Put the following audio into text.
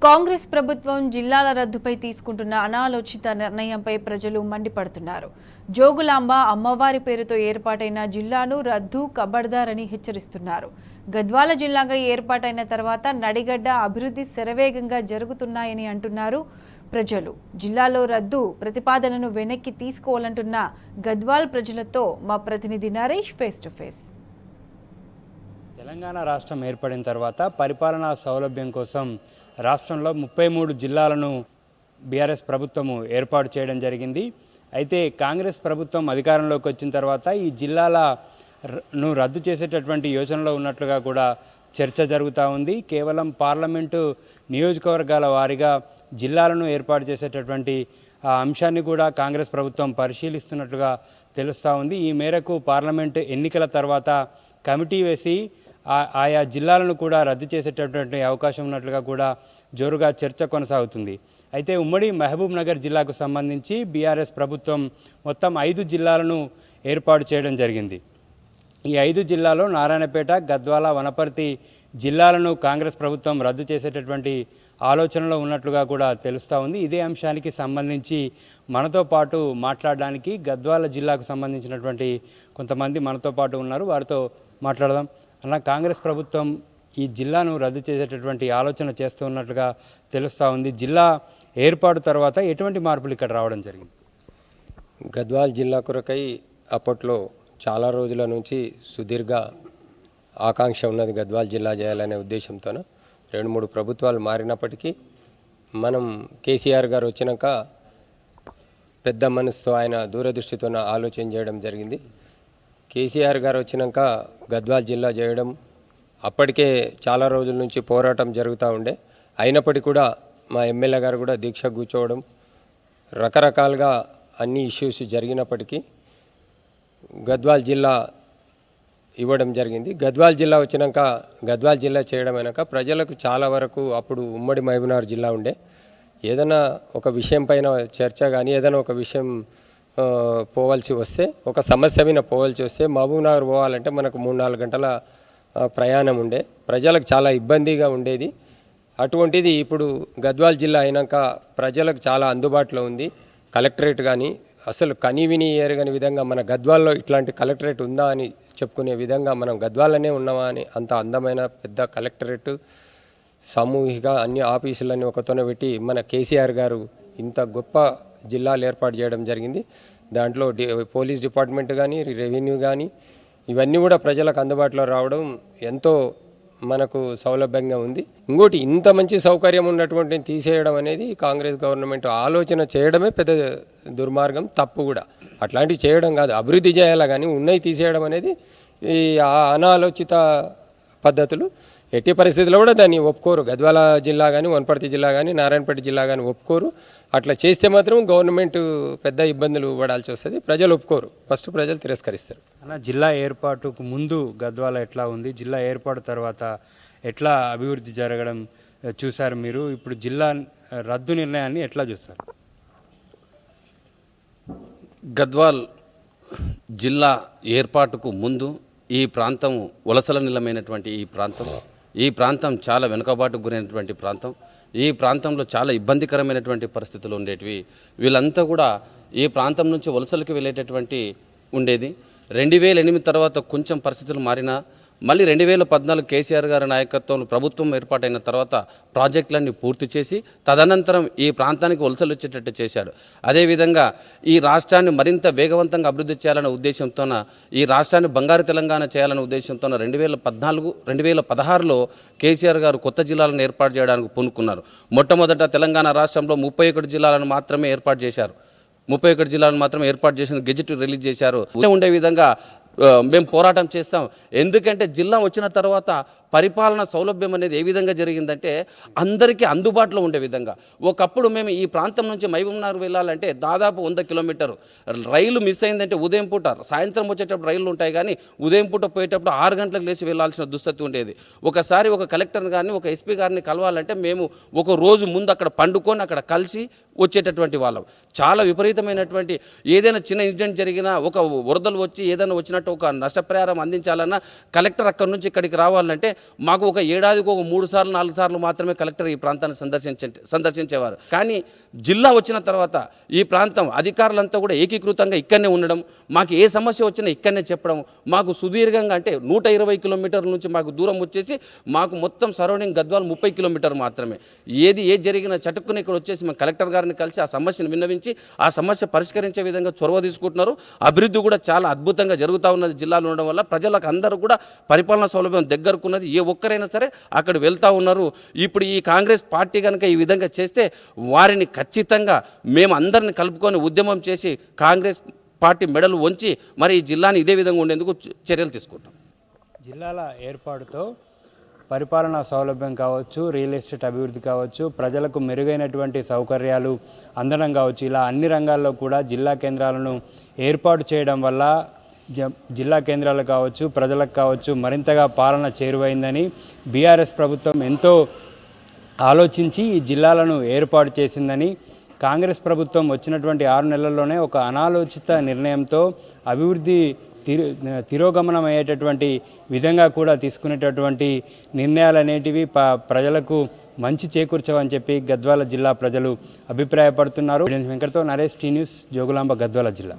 కాంగ్రెస్ ప్రభుత్వం జిల్లాల రద్దుపై తీసుకుంటున్న అనాలోచిత నిర్ణయంపై ప్రజలు మండిపడుతున్నారు. జోగులాంబ అమ్మవారి పేరుతో ఏర్పాటైన జిల్లాను రద్దు కబడ్దారని హెచ్చరిస్తున్నారు. గద్వాల జిల్లాగా ఏర్పాటైన తర్వాత నడిగడ్డ అభివృద్ధి శరవేగంగా జరుగుతున్నాయని అంటున్నారు ప్రజలు. జిల్లాలో రద్దు ప్రతిపాదనను వెనక్కి తీసుకోవాలంటున్న గద్వాల్ ప్రజలతో మా ప్రతినిధి Naresh face to face. Telangana రాష్ట్రం ఏర్పడిన తర్వాత పరిపాలనా సౌలభ్యం కోసం రాష్ట్రంలో 33 జిల్లాలను బీఆర్ఎస్ ప్రభుత్వము ఏర్పాటు చేయడం జరిగింది. అయితే కాంగ్రెస్ ప్రభుత్వం అధికారంలోకి వచ్చిన తర్వాత ఈ జిల్లాలను రద్దు చేసేటటువంటి యోచనలో ఉన్నట్లుగా కూడా చర్చ జరుగుతూ ఉంది. కేవలం పార్లమెంటు నియోజకవర్గాల వారీగా జిల్లాలను ఏర్పాటు చేసేటటువంటి అంశాన్ని కూడా కాంగ్రెస్ ప్రభుత్వం పరిశీలిస్తున్నట్లుగా తెలుస్తూ ఉంది. ఈ మేరకు పార్లమెంటు ఎన్నికల తర్వాత కమిటీ వేసి ఆయా జిల్లాలను కూడా రద్దు చేసేటటువంటి అవకాశం ఉన్నట్లుగా కూడా జోరుగా చర్చ కొనసాగుతుంది. అయితే ఉమ్మడి మహబూబ్ నగర్ జిల్లాకు సంబంధించి బీఆర్ఎస్ ప్రభుత్వం మొత్తం 5 జిల్లాలను ఏర్పాటు చేయడం జరిగింది. ఈ 5 జిల్లాలో నారాయణపేట, గద్వాల, వనపర్తి జిల్లాలను కాంగ్రెస్ ప్రభుత్వం రద్దు చేసేటటువంటి ఆలోచనలో ఉన్నట్లుగా కూడా తెలుస్తూ ఉంది. ఇదే అంశానికి సంబంధించి మనతో పాటు మాట్లాడడానికి గద్వాల జిల్లాకు సంబంధించినటువంటి కొంతమంది మనతో పాటు ఉన్నారు. వారితో మాట్లాడదాం. అన్న, కాంగ్రెస్ ప్రభుత్వం ఈ జిల్లాను రద్దు చేసేటటువంటి ఆలోచన చేస్తూ ఉన్నట్లుగా తెలుస్తూ ఉంది. జిల్లా ఏర్పాటు తర్వాత ఎటువంటి మార్పులు ఇక్కడ రావడం జరిగింది? గద్వాల్ జిల్లా కొరకై అప్పట్లో చాలా రోజుల నుంచి సుదీర్ఘ ఆకాంక్ష ఉన్నది. గద్వాల్ జిల్లా చేయాలనే ఉద్దేశంతో 2-3 ప్రభుత్వాలు మారినప్పటికీ మనం కేసీఆర్ గారు వచ్చినాక పెద్ద మనసుతో ఆయన దూరదృష్టితో ఆలోచన చేయడం జరిగింది. కేసీఆర్ గారు వచ్చినాక గద్వాల్ జిల్లా చేయడం, అప్పటికే చాలా రోజుల నుంచి పోరాటం జరుగుతూ ఉండే. అయినప్పటికీ కూడా మా ఎమ్మెల్యే గారు కూడా దీక్ష కూర్చోవడం, రకరకాలుగా అన్ని ఇష్యూస్ జరిగినప్పటికీ గద్వాల్ జిల్లా ఇవ్వడం జరిగింది. గద్వాల్ జిల్లా వచ్చినాక గద్వాల్ జిల్లా చేయడం అయినాక ప్రజలకు చాలా వరకు అప్పుడు ఉమ్మడి మహబూబ్నగర్ జిల్లా ఉండే. ఏదైనా ఒక విషయం పైన చర్చ కానీ ఏదైనా ఒక విషయం పోవాల్సి వస్తే, ఒక సమస్య మీద పోవాల్సి వస్తే మహబూబ్నగర్ పోవాలంటే మనకు 3-4 గంటల ప్రయాణం ఉండే. ప్రజలకు చాలా ఇబ్బందిగా ఉండేది. అటువంటిది ఇప్పుడు గద్వాల్ జిల్లా అయినాక ప్రజలకు చాలా అందుబాటులో ఉంది. కలెక్టరేట్ కానీ అసలు కనీవిని ఎరగని విధంగా మన గద్వాల్లో ఇట్లాంటి కలెక్టరేట్ ఉందా అని చెప్పుకునే విధంగా మనం గద్వాలనే ఉన్నామా అని అంత అందమైన పెద్ద కలెక్టరేట్, సామూహిక అన్ని ఆఫీసులన్నీ ఒకతోనే పెట్టి మన కేసీఆర్ గారు ఇంత గొప్ప జిల్లాలు ఏర్పాటు చేయడం జరిగింది. దాంట్లో పోలీస్ డిపార్ట్మెంట్ కానీ రెవెన్యూ కానీ ఇవన్నీ కూడా ప్రజలకు అందుబాటులో రావడం ఎంతో మనకు సౌలభ్యంగా ఉంది. ఇంకోటి, ఇంత మంచి సౌకర్యం ఉన్నటువంటి తీసేయడం అనేది కాంగ్రెస్ గవర్నమెంట్ ఆలోచన చేయడమే పెద్ద దుర్మార్గం, తప్పు కూడా. అట్లాంటివి చేయడం కాదు, అభివృద్ధి చేయాలా కానీ ఉన్నవి తీసేయడం అనేది ఈ అనాలోచిత పద్ధతులు. ఎట్టి పరిస్థితుల్లో కూడా దాన్ని ఒప్పుకోరు. గద్వాల జిల్లా కానీ, వనపర్తి జిల్లా కానీ, నారాయణపేట జిల్లా కానీ ఒప్పుకోరు. అట్లా చేస్తే మాత్రం గవర్నమెంట్ పెద్ద ఇబ్బందులు పడాల్సి వస్తుంది. ప్రజలు ఒప్పుకోరు, ఫస్ట్ ప్రజలు తిరస్కరిస్తారు. అన్న, జిల్లా ఏర్పాటుకు ముందు గద్వాల ఎట్లా ఉంది, జిల్లా ఏర్పాటు తర్వాత ఎట్లా అభివృద్ధి జరగడం చూశారు మీరు? ఇప్పుడు జిల్లా రద్దు నిర్ణయాన్ని ఎట్లా చూస్తారు? గద్వాల్ జిల్లా ఏర్పాటుకు ముందు ఈ ప్రాంతం వలసల నిలమైనటువంటి ఈ ప్రాంతం చాలా వెనుకబాటుకు గురైనటువంటి ప్రాంతం. ఈ ప్రాంతంలో చాలా ఇబ్బందికరమైనటువంటి పరిస్థితులు ఉండేటివి. వీళ్ళంతా కూడా ఈ ప్రాంతం నుంచి వలసలకు వెళ్ళేటటువంటి ఉండేది. 2008 తర్వాత కొంచెం పరిస్థితులు మారినా మళ్ళీ 2014 కేసీఆర్ గారి నాయకత్వంలో ప్రభుత్వం ఏర్పాటైన తర్వాత ప్రాజెక్టులన్నీ పూర్తి చేసి తదనంతరం ఈ ప్రాంతానికి వలసలు వచ్చేటట్టు చేశాడు. అదేవిధంగా ఈ రాష్ట్రాన్ని మరింత వేగవంతంగా అభివృద్ధి చేయాలనే ఉద్దేశంతోన, ఈ రాష్ట్రాన్ని బంగారు తెలంగాణ చేయాలనే ఉద్దేశంతోన 2016లో కేసీఆర్ గారు కొత్త జిల్లాలను ఏర్పాటు చేయడానికి పూనుకున్నారు. మొట్టమొదట తెలంగాణ రాష్ట్రంలో 31 జిల్లాలను మాత్రమే ఏర్పాటు చేశారు. 31 జిల్లాలను మాత్రమే ఏర్పాటు చేసిన గెజెట్ రిలీజ్ చేశారు. ఉండే విధంగా మేము పోరాటం చేస్తాం. ఎందుకంటే జిల్లా వచ్చిన తర్వాత పరిపాలన సౌలభ్యం అనేది ఏ విధంగా జరిగిందంటే అందరికీ అందుబాటులో ఉండే విధంగా. ఒకప్పుడు మేము ఈ ప్రాంతం నుంచి మహబూబ్నగర్ వెళ్ళాలంటే దాదాపు 100 కిలోమీటరు. రైలు మిస్ అయిందంటే ఉదయం పూట, సాయంత్రం వచ్చేటప్పుడు రైళ్లు ఉంటాయి కానీ ఉదయం పూట పోయేటప్పుడు 6 గంటలకు లేచి వెళ్ళాల్సిన దుస్థితి ఉండేది. ఒకసారి ఒక కలెక్టర్ గారిని, ఒక ఎస్పీ గారిని కలవాలంటే మేము ఒక రోజు ముందు అక్కడ పండుకొని అక్కడ కలిసి వచ్చేటటువంటి వాళ్ళం. చాలా విపరీతమైనటువంటి ఏదైనా చిన్న ఇన్సిడెంట్ జరిగినా, ఒక వరదలు వచ్చి ఏదైనా వచ్చినట్టు ఒక నష్టపరిహారం అందించాలన్నా కలెక్టర్ అక్కడి నుంచి ఇక్కడికి రావాలంటే మాకు ఒక ఏడాదికి ఒక 3 సార్లు 4 సార్లు మాత్రమే కలెక్టర్ ఈ ప్రాంతాన్ని సందర్శించేవారు. కానీ జిల్లా వచ్చిన తర్వాత ఈ ప్రాంతం అధికారులంతా కూడా ఏకీకృతంగా ఇక్కడనే ఉండడం, మాకు ఏ సమస్య వచ్చినా ఇక్కడనే చెప్పడం, మాకు సుదీర్ఘంగా అంటే 120 కిలోమీటర్ల నుంచి మాకు దూరం వచ్చేసి మాకు మొత్తం సరౌండింగ్ గద్వాల్ 30 కిలోమీటర్ మాత్రమే. ఏది జరిగినా చటుక్కుని ఇక్కడ వచ్చేసి మేము కలెక్టర్ గారిని కలిసి ఆ సమస్యను విన్నవించి ఆ సమస్య పరిష్కరించే విధంగా చొరవ తీసుకుంటున్నారు. అభివృద్ధి కూడా చాలా అద్భుతంగా జరుగుతూ ఉన్నది జిల్లాలో ఉండడం వల్ల. ప్రజలకు అందరూ కూడా పరిపాలనా సౌలభ్యం దగ్గరకున్నది. ఏ ఒక్కరైనా సరే అక్కడ వెళ్తూ ఉన్నారు. ఇప్పుడు ఈ కాంగ్రెస్ పార్టీ కనుక ఈ విధంగా చేస్తే వారిని ఖచ్చితంగా మేము అందరిని కలుపుకొని ఉద్యమం చేసి కాంగ్రెస్ పార్టీ మెడలు వంచి మరి ఈ జిల్లాని ఇదే విధంగా ఉండేందుకు చర్యలు తీసుకుంటాం. జిల్లాల ఏర్పాటుతో పరిపాలనా సౌలభ్యం కావచ్చు, రియల్ ఎస్టేట్ అభివృద్ధి కావచ్చు, ప్రజలకు మెరుగైనటువంటి సౌకర్యాలు అందడం కావచ్చు, ఇలా అన్ని రంగాల్లో కూడా జిల్లా కేంద్రాలను ఏర్పాటు చేయడం వల్ల జిల్లా కేంద్రాలు కావచ్చు, ప్రజలకు కావచ్చు మరింతగా పాలన చేరువైందని బీఆర్ఎస్ ప్రభుత్వం ఎంతో ఆలోచించి ఈ జిల్లాలను ఏర్పాటు చేసిందని, కాంగ్రెస్ ప్రభుత్వం వచ్చినటువంటి 6 నెలల్లోనే ఒక అనాలోచిత నిర్ణయంతో అభివృద్ధి తిరోగమనం అయ్యేటటువంటి విధంగా కూడా తీసుకునేటటువంటి నిర్ణయాలు అనేటివి ప్రజలకు మంచి చేకూర్చవని చెప్పి గద్వాల జిల్లా ప్రజలు అభిప్రాయపడుతున్నారు. వెంకటతో నరేష్, టీ న్యూస్, జోగులాంబ, గద్వాల జిల్లా.